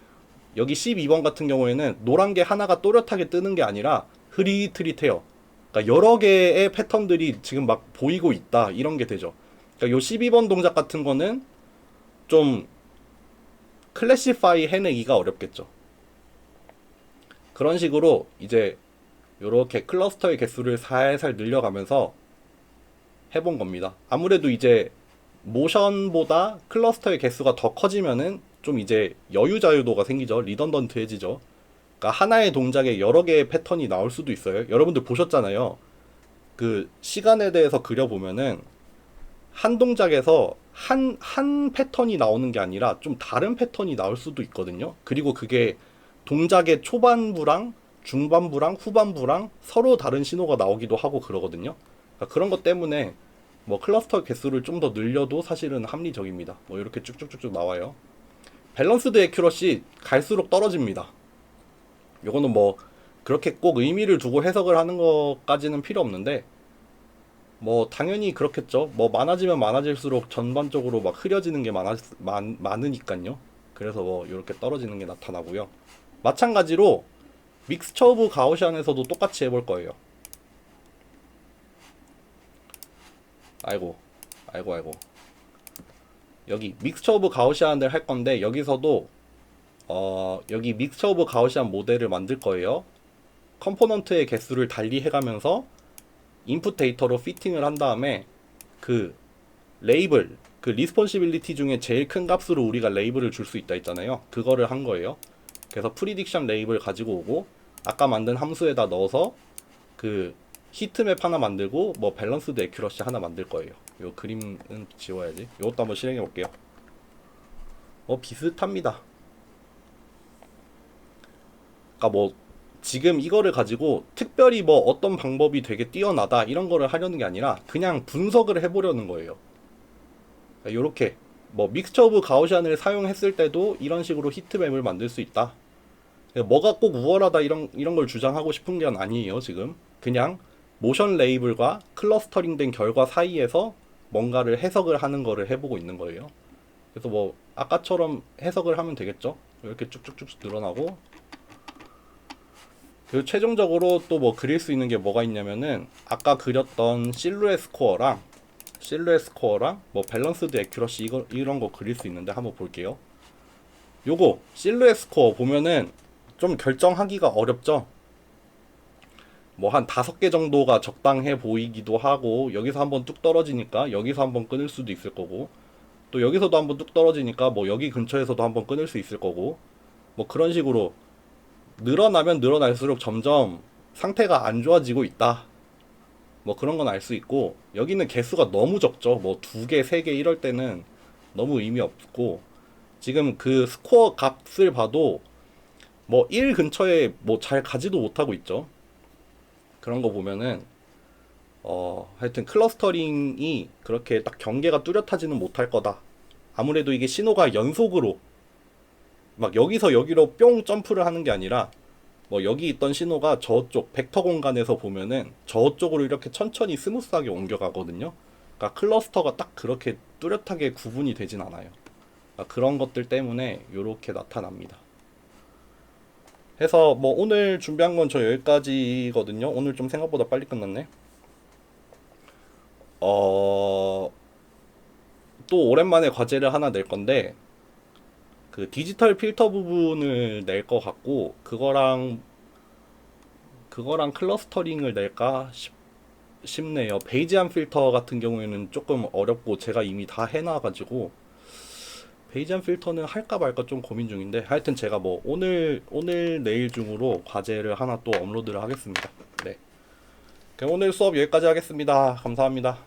여기 12번 같은 경우에는 노란 게 하나가 또렷하게 뜨는 게 아니라 흐릿흐릿해요. 그러니까 여러 개의 패턴들이 지금 막 보이고 있다 이런 게 되죠. 그러니까 요 12번 동작 같은 거는 좀 클래시파이 해내기가 어렵겠죠. 그런 식으로 이제 요렇게 클러스터의 개수를 살살 늘려가면서 해본 겁니다. 아무래도 이제 모션보다 클러스터의 개수가 더 커지면은 좀 이제 여유자유도가 생기죠. 리던던트해지죠. 그러니까 하나의 동작에 여러 개의 패턴이 나올 수도 있어요. 여러분들 보셨잖아요. 그 시간에 대해서 그려보면은 한 동작에서 한 패턴이 나오는 게 아니라 좀 다른 패턴이 나올 수도 있거든요. 그리고 그게 동작의 초반부랑 중반부랑 후반부랑 서로 다른 신호가 나오기도 하고 그러거든요. 그러니까 그런 것 때문에 뭐 클러스터 개수를 좀 더 늘려도 사실은 합리적입니다. 뭐 이렇게 쭉쭉쭉쭉 나와요. 밸런스드 애큐러시 갈수록 떨어집니다. 요거는 뭐 그렇게 꼭 의미를 두고 해석을 하는 것까지는 필요 없는데 뭐 당연히 그렇겠죠. 뭐 많아지면 많아질수록 전반적으로 막 흐려지는 게 많으니까요. 그래서 뭐 이렇게 떨어지는 게 나타나고요. 마찬가지로 믹스처 오브 가우시안에서도 똑같이 해볼 거예요. 아이고 여기 믹스처 오브 가우시안을 할 건데 여기서도 여기 믹스처 오브 가우시안 모델을 만들 거예요. 컴포넌트의 개수를 달리 해가면서 인풋 데이터로 피팅을 한 다음에 그 레이블, 그 리스폰시빌리티 중에 제일 큰 값으로 우리가 레이블을 줄 수 있다 했잖아요. 그거를 한 거예요. 그래서 프리딕션 레이블 가지고 오고 아까 만든 함수에다 넣어서 그 히트맵 하나 만들고 뭐 밸런스드 애큐러시 하나 만들 거예요. 요 그림은 지워야지. 요것도 한번 실행해 볼게요. 비슷합니다. 그러니까 뭐 지금 이거를 가지고 특별히 뭐 어떤 방법이 되게 뛰어나다 이런 거를 하려는 게 아니라 그냥 분석을 해보려는 거예요. 그러니까 요렇게 뭐 믹스처 오브 가우시안을 사용했을 때도 이런 식으로 히트맵을 만들 수 있다. 뭐가 꼭 우월하다 이런 걸 주장하고 싶은 게 아니에요. 지금 그냥 모션 레이블과 클러스터링된 결과 사이에서 뭔가를 해석을 하는 거를 해보고 있는 거예요. 그래서 뭐 아까처럼 해석을 하면 되겠죠. 이렇게 쭉쭉쭉 늘어나고, 그리고 최종적으로 또 뭐 그릴 수 있는 게 뭐가 있냐면은 아까 그렸던 실루엣 스코어랑 뭐 밸런스드 애큐러시 이런 거 그릴 수 있는데 한번 볼게요. 요거 실루엣 스코어 보면은 좀 결정하기가 어렵죠. 뭐 한 5개 정도가 적당해 보이기도 하고, 여기서 한번 뚝 떨어지니까 여기서 한번 끊을 수도 있을 거고, 또 여기서도 한번 뚝 떨어지니까 뭐 여기 근처에서도 한번 끊을 수 있을 거고, 뭐 그런 식으로 늘어나면 늘어날수록 점점 상태가 안 좋아지고 있다. 뭐 그런 건 알 수 있고, 여기는 개수가 너무 적죠. 뭐 2개, 3개 이럴 때는 너무 의미 없고, 지금 그 스코어 값을 봐도 뭐 1 근처에 뭐 잘 가지도 못하고 있죠. 그런 거 보면은 하여튼 클러스터링이 그렇게 딱 경계가 뚜렷하지는 못할 거다. 아무래도 이게 신호가 연속으로 막 여기서 여기로 뿅 점프를 하는 게 아니라, 뭐 여기 있던 신호가 저쪽 벡터 공간에서 보면은 저쪽으로 이렇게 천천히 스무스하게 옮겨가거든요. 그러니까 클러스터가 딱 그렇게 뚜렷하게 구분이 되진 않아요. 그러니까 그런 것들 때문에 이렇게 나타납니다. 해서 뭐 오늘 준비한 건 저 여기까지거든요. 오늘 좀 생각보다 빨리 끝났네. 또 오랜만에 과제를 하나 낼 건데, 그 디지털 필터 부분을 낼 것 같고, 그거랑 클러스터링을 낼까 싶네요. 베이지안 필터 같은 경우에는 조금 어렵고 제가 이미 다 해놔가지고 베이지안 필터는 할까 말까 좀 고민 중인데, 하여튼 제가 뭐 오늘 내일 중으로 과제를 하나 또 업로드를 하겠습니다. 네. 그럼 오늘 수업 여기까지 하겠습니다. 감사합니다.